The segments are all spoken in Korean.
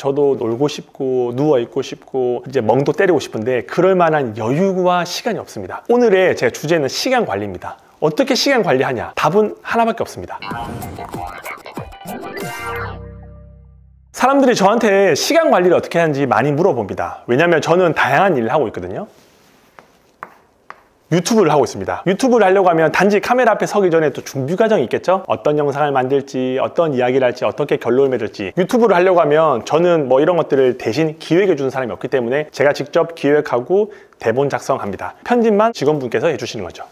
저도 놀고 싶고 누워있고 싶고 이제 멍도 때리고 싶은데 그럴 만한 여유와 시간이 없습니다. 오늘의 제 주제는 시간 관리입니다. 어떻게 시간 관리하냐? 답은 하나밖에 없습니다. 사람들이 저한테 시간 관리를 어떻게 하는지 많이 물어봅니다. 왜냐하면 저는 다양한 일을 하고 있거든요. 유튜브를 하고 있습니다. 유튜브를 하려고 하면 단지 카메라 앞에 서기 전에 또 준비 과정이 있겠죠? 어떤 영상을 만들지, 어떤 이야기를 할지, 어떻게 결론을 맺을지. 유튜브를 하려고 하면 저는 뭐 이런 것들을 대신 기획해 주는 사람이 없기 때문에 제가 직접 기획하고 대본 작성합니다. 편집만 직원분께서 해주시는 거죠.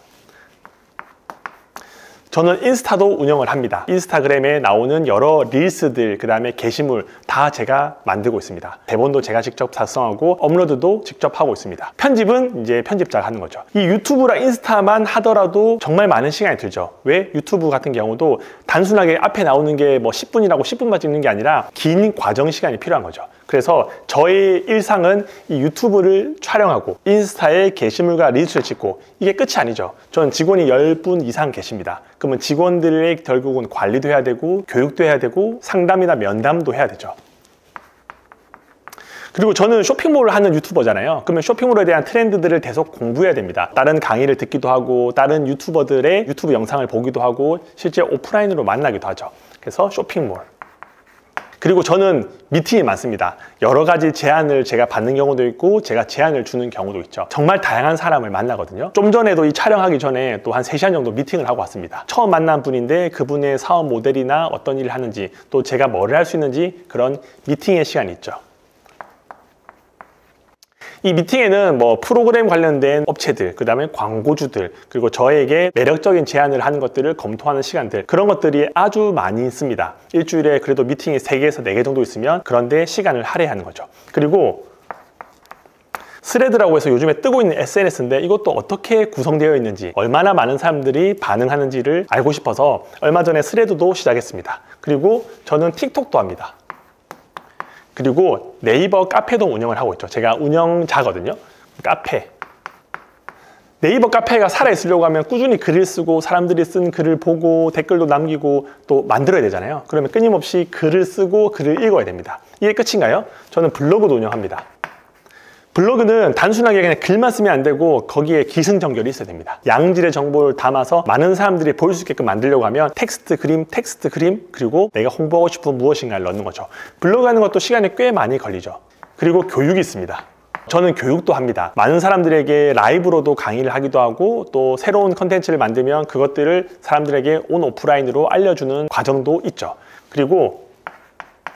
저는 인스타도 운영을 합니다. 인스타그램에 나오는 여러 릴스들, 그 다음에 게시물 다 제가 만들고 있습니다. 대본도 제가 직접 작성하고 업로드도 직접 하고 있습니다. 편집은 이제 편집자가 하는 거죠. 이 유튜브랑 인스타만 하더라도 정말 많은 시간이 들죠. 왜? 유튜브 같은 경우도 단순하게 앞에 나오는 게 뭐 10분이라고 10분만 찍는 게 아니라 긴 과정 시간이 필요한 거죠. 그래서 저의 일상은 이 유튜브를 촬영하고 인스타에 게시물과 릴스를 찍고 이게 끝이 아니죠. 저는 직원이 10분 이상 계십니다. 그러면 직원들의 결국은 관리도 해야 되고 교육도 해야 되고 상담이나 면담도 해야 되죠. 그리고 저는 쇼핑몰을 하는 유튜버잖아요. 그러면 쇼핑몰에 대한 트렌드들을 계속 공부해야 됩니다. 다른 강의를 듣기도 하고 다른 유튜버들의 유튜브 영상을 보기도 하고 실제 오프라인으로 만나기도 하죠. 그래서 쇼핑몰. 그리고 저는 미팅이 많습니다. 여러 가지 제안을 제가 받는 경우도 있고 제가 제안을 주는 경우도 있죠. 정말 다양한 사람을 만나거든요. 좀 전에도 이 촬영하기 전에 또 한 3시간 정도 미팅을 하고 왔습니다. 처음 만난 분인데 그분의 사업 모델이나 어떤 일을 하는지 또 제가 뭐를 할 수 있는지 그런 미팅의 시간이 있죠. 이 미팅에는 뭐 프로그램 관련된 업체들, 그 다음에 광고주들, 그리고 저에게 매력적인 제안을 하는 것들을 검토하는 시간들, 그런 것들이 아주 많이 있습니다. 일주일에 그래도 미팅이 3개에서 4개 정도 있으면 그런데 시간을 할애하는 거죠. 그리고 스레드라고 해서 요즘에 뜨고 있는 SNS인데 이것도 어떻게 구성되어 있는지, 얼마나 많은 사람들이 반응하는지를 알고 싶어서 얼마 전에 스레드도 시작했습니다. 그리고 저는 틱톡도 합니다. 그리고 네이버 카페도 운영을 하고 있죠. 제가 운영자거든요. 카페. 네이버 카페가 살아있으려고 하면 꾸준히 글을 쓰고 사람들이 쓴 글을 보고 댓글도 남기고 또 만들어야 되잖아요. 그러면 끊임없이 글을 쓰고 글을 읽어야 됩니다. 이게 끝인가요? 저는 블로그도 운영합니다. 블로그는 단순하게 그냥 글만 쓰면 안 되고 거기에 기승전결이 있어야 됩니다. 양질의 정보를 담아서 많은 사람들이 볼 수 있게끔 만들려고 하면 텍스트, 그림, 그리고 내가 홍보하고 싶은 무엇인가를 넣는 거죠. 블로그 하는 것도 시간이 꽤 많이 걸리죠. 그리고 교육이 있습니다. 저는 교육도 합니다. 많은 사람들에게 라이브로도 강의를 하기도 하고 또 새로운 컨텐츠를 만들면 그것들을 사람들에게 온 오프라인으로 알려주는 과정도 있죠. 그리고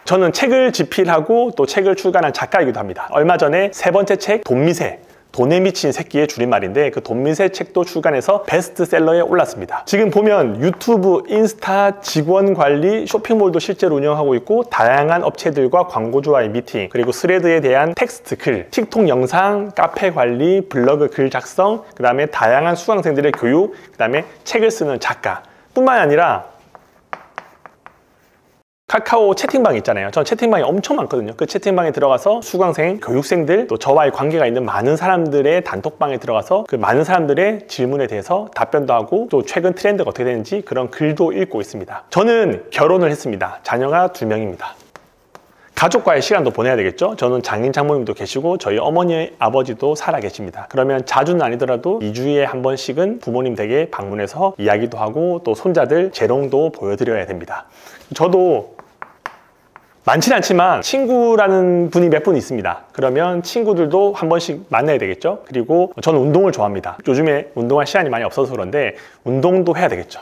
저는 책을 집필하고 또 책을 출간한 작가이기도 합니다. 얼마 전에 3번째 책 돈미세, 돈에 미친 새끼의 줄임말인데 그 돈미세 책도 출간해서 베스트셀러에 올랐습니다. 지금 보면 유튜브, 인스타, 직원 관리, 쇼핑몰도 실제로 운영하고 있고 다양한 업체들과 광고주와의 미팅, 그리고 스레드에 대한 텍스트 글, 틱톡 영상, 카페 관리, 블로그 글 작성, 그 다음에 다양한 수강생들의 교육, 그 다음에 책을 쓰는 작가 뿐만 아니라 카카오 채팅방 있잖아요. 전 채팅방이 엄청 많거든요. 그 채팅방에 들어가서 수강생, 교육생들, 또 저와의 관계가 있는 많은 사람들의 단톡방에 들어가서 그 많은 사람들의 질문에 대해서 답변도 하고 또 최근 트렌드가 어떻게 되는지 그런 글도 읽고 있습니다. 저는 결혼을 했습니다. 자녀가 2명입니다. 가족과의 시간도 보내야 되겠죠. 저는 장인 장모님도 계시고 저희 어머니 아버지도 살아 계십니다. 그러면 자주는 아니더라도 2주에 한 번씩은 부모님 댁에 방문해서 이야기도 하고 또 손자들 재롱도 보여드려야 됩니다. 저도 많지는 않지만 친구라는 분이 몇 분 있습니다. 그러면 친구들도 한 번씩 만나야 되겠죠. 그리고 저는 운동을 좋아합니다. 요즘에 운동할 시간이 많이 없어서 그런데 운동도 해야 되겠죠.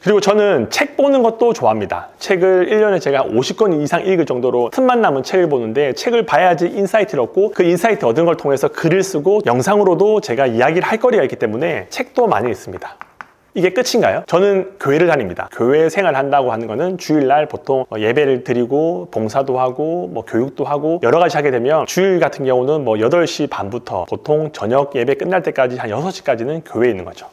그리고 저는 책 보는 것도 좋아합니다. 책을 1년에 제가 50권 이상 읽을 정도로 틈만 남은 책을 보는데 책을 봐야지 인사이트를 얻고 그 인사이트 얻은 걸 통해서 글을 쓰고 영상으로도 제가 이야기를 할 거리가 있기 때문에 책도 많이 읽습니다. 이게 끝인가요? 저는 교회를 다닙니다. 교회 생활 한다고 하는 거는 주일날 보통 예배를 드리고 봉사도 하고 뭐 교육도 하고 여러 가지 하게 되면 주일 같은 경우는 뭐 8시 반부터 보통 저녁 예배 끝날 때까지 한 6시까지는 교회에 있는 거죠.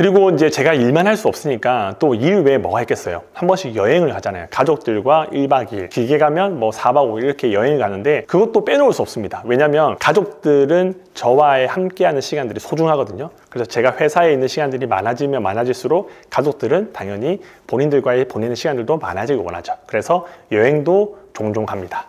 그리고 이제 제가 일만 할 수 없으니까 또 일 외에 뭐가 있겠어요. 한 번씩 여행을 가잖아요. 가족들과 1박 2일, 길게 가면 뭐 4박 5일 이렇게 여행을 가는데 그것도 빼놓을 수 없습니다. 왜냐하면 가족들은 저와의 함께하는 시간들이 소중하거든요. 그래서 제가 회사에 있는 시간들이 많아지면 많아질수록 가족들은 당연히 본인들과의 보내는 시간들도 많아지길 원하죠. 그래서 여행도 종종 갑니다.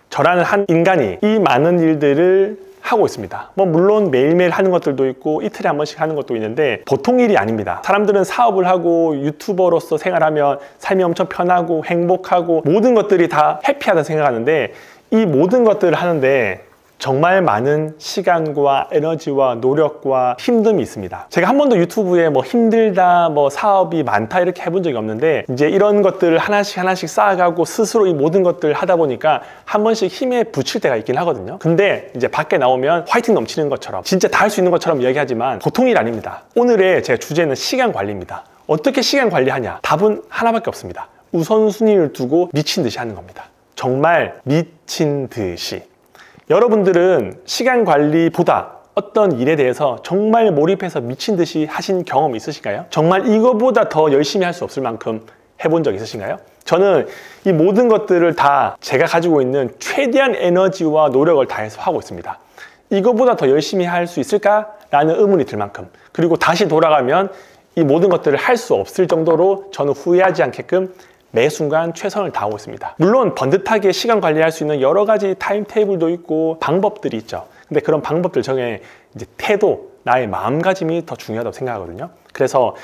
저라는 한 인간이 이 많은 일들을 하고 있습니다. 뭐 물론 매일매일 하는 것들도 있고 이틀에 한 번씩 하는 것도 있는데 보통 일이 아닙니다. 사람들은 사업을 하고 유튜버로서 생활하면 삶이 엄청 편하고 행복하고 모든 것들이 다 해피하다 생각하는데 이 모든 것들을 하는데 정말 많은 시간과 에너지와 노력과 힘듦이 있습니다. 제가 한 번도 유튜브에 뭐 힘들다, 뭐 사업이 많다 이렇게 해본 적이 없는데 이제 이런 것들을 하나씩 쌓아가고 스스로 이 모든 것들을 하다 보니까 한 번씩 힘에 부칠 때가 있긴 하거든요. 근데 이제 밖에 나오면 화이팅 넘치는 것처럼 진짜 다 할 수 있는 것처럼 이야기하지만 보통 일 아닙니다. 오늘의 제 주제는 시간 관리입니다. 어떻게 시간 관리하냐? 답은 하나밖에 없습니다. 우선순위를 두고 미친 듯이 하는 겁니다. 정말 미친 듯이. 여러분들은 시간 관리보다 어떤 일에 대해서 정말 몰입해서 미친 듯이 하신 경험 있으신가요? 정말 이거보다 더 열심히 할 수 없을 만큼 해본 적 있으신가요? 저는 이 모든 것들을 다 제가 가지고 있는 최대한 에너지와 노력을 다해서 하고 있습니다. 이거보다 더 열심히 할 수 있을까라는 의문이 들 만큼, 그리고 다시 돌아가면 이 모든 것들을 할 수 없을 정도로 저는 후회하지 않게끔 매 순간 최선을 다하고 있습니다. 물론 번듯하게 시간 관리할 수 있는 여러 가지 타임테이블도 있고 방법들이 있죠. 근데 그런 방법들 중에 이제 태도, 나의 마음가짐이 더 중요하다고 생각하거든요. 그래서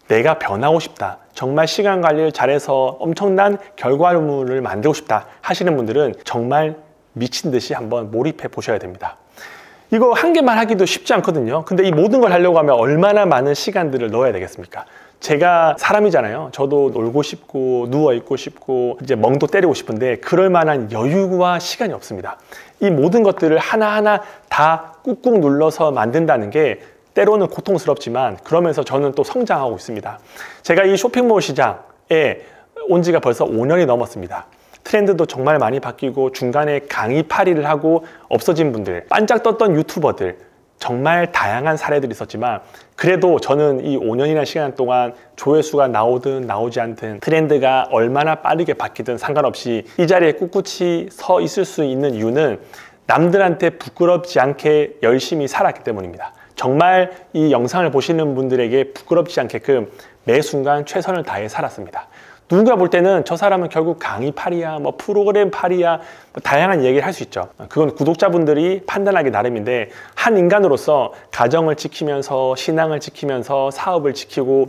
내가 변하고 싶다, 정말 시간 관리를 잘해서 엄청난 결과물을 만들고 싶다 하시는 분들은 정말 미친 듯이 한번 몰입해 보셔야 됩니다. 이거 한 개만 하기도 쉽지 않거든요. 근데 이 모든 걸 하려고 하면 얼마나 많은 시간들을 넣어야 되겠습니까? 제가 사람이잖아요. 저도 놀고 싶고 누워있고 싶고 이제 멍도 때리고 싶은데 그럴 만한 여유와 시간이 없습니다. 이 모든 것들을 하나하나 다 꾹꾹 눌러서 만든다는 게 때로는 고통스럽지만 그러면서 저는 또 성장하고 있습니다. 제가 이 쇼핑몰 시장에 온 지가 벌써 5년이 넘었습니다. 트렌드도 정말 많이 바뀌고 중간에 강의 파리를 하고 없어진 분들, 반짝 떴던 유튜버들, 정말 다양한 사례들이 있었지만 그래도 저는 이 5년이라는 시간 동안 조회수가 나오든 나오지 않든 트렌드가 얼마나 빠르게 바뀌든 상관없이 이 자리에 꿋꿋이 서 있을 수 있는 이유는 남들한테 부끄럽지 않게 열심히 살았기 때문입니다. 정말 이 영상을 보시는 분들에게 부끄럽지 않게끔 매 순간 최선을 다해 살았습니다. 누군가 볼 때는 저 사람은 결국 강의 파리야, 뭐 프로그램 파리야, 뭐 다양한 얘기를 할 수 있죠. 그건 구독자분들이 판단하기 나름인데 한 인간으로서 가정을 지키면서 신앙을 지키면서 사업을 지키고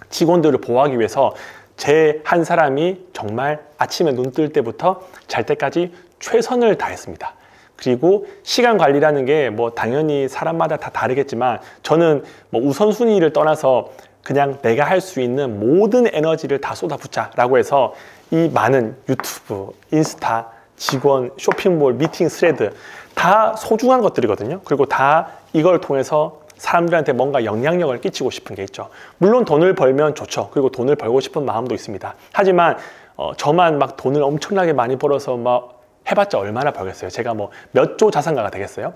직원들을 보호하기 위해서 제 한 사람이 정말 아침에 눈 뜰 때부터 잘 때까지 최선을 다했습니다. 그리고 시간 관리라는 게 뭐 당연히 사람마다 다 다르겠지만 저는 뭐 우선순위를 떠나서 그냥 내가 할 수 있는 모든 에너지를 다 쏟아붓자 라고 해서 이 많은 유튜브, 인스타, 직원, 쇼핑몰, 미팅, 스레드 다 소중한 것들이거든요. 그리고 다 이걸 통해서 사람들한테 뭔가 영향력을 끼치고 싶은 게 있죠. 물론 돈을 벌면 좋죠. 그리고 돈을 벌고 싶은 마음도 있습니다. 하지만 저만 막 돈을 엄청나게 많이 벌어서 막 해봤자 얼마나 벌겠어요. 제가 뭐 몇 조 자산가가 되겠어요.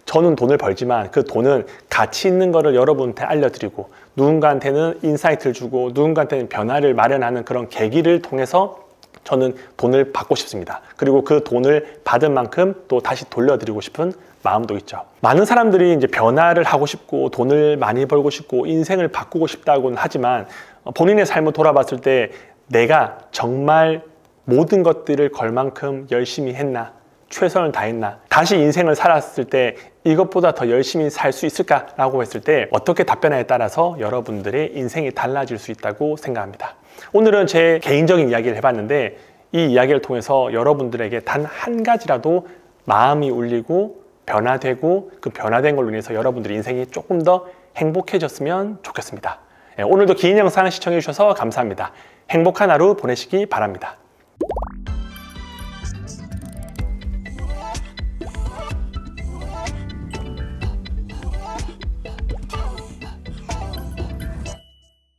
저는 돈을 벌지만 그 돈은 가치 있는 거를 여러분한테 알려드리고 누군가한테는 인사이트를 주고 누군가한테는 변화를 마련하는 그런 계기를 통해서 저는 돈을 받고 싶습니다. 그리고 그 돈을 받은 만큼 또 다시 돌려드리고 싶은 마음도 있죠. 많은 사람들이 이제 변화를 하고 싶고 돈을 많이 벌고 싶고 인생을 바꾸고 싶다고는 하지만 본인의 삶을 돌아봤을 때 내가 정말 모든 것들을 걸 만큼 열심히 했나? 최선을 다했나? 다시 인생을 살았을 때 이것보다 더 열심히 살 수 있을까라고 했을 때 어떻게 답변하에 따라서 여러분들의 인생이 달라질 수 있다고 생각합니다. 오늘은 제 개인적인 이야기를 해봤는데 이 이야기를 통해서 여러분들에게 단 한 가지라도 마음이 울리고 변화되고 그 변화된 걸로 인해서 여러분들의 인생이 조금 더 행복해졌으면 좋겠습니다. 오늘도 긴 영상 시청해 주셔서 감사합니다. 행복한 하루 보내시기 바랍니다.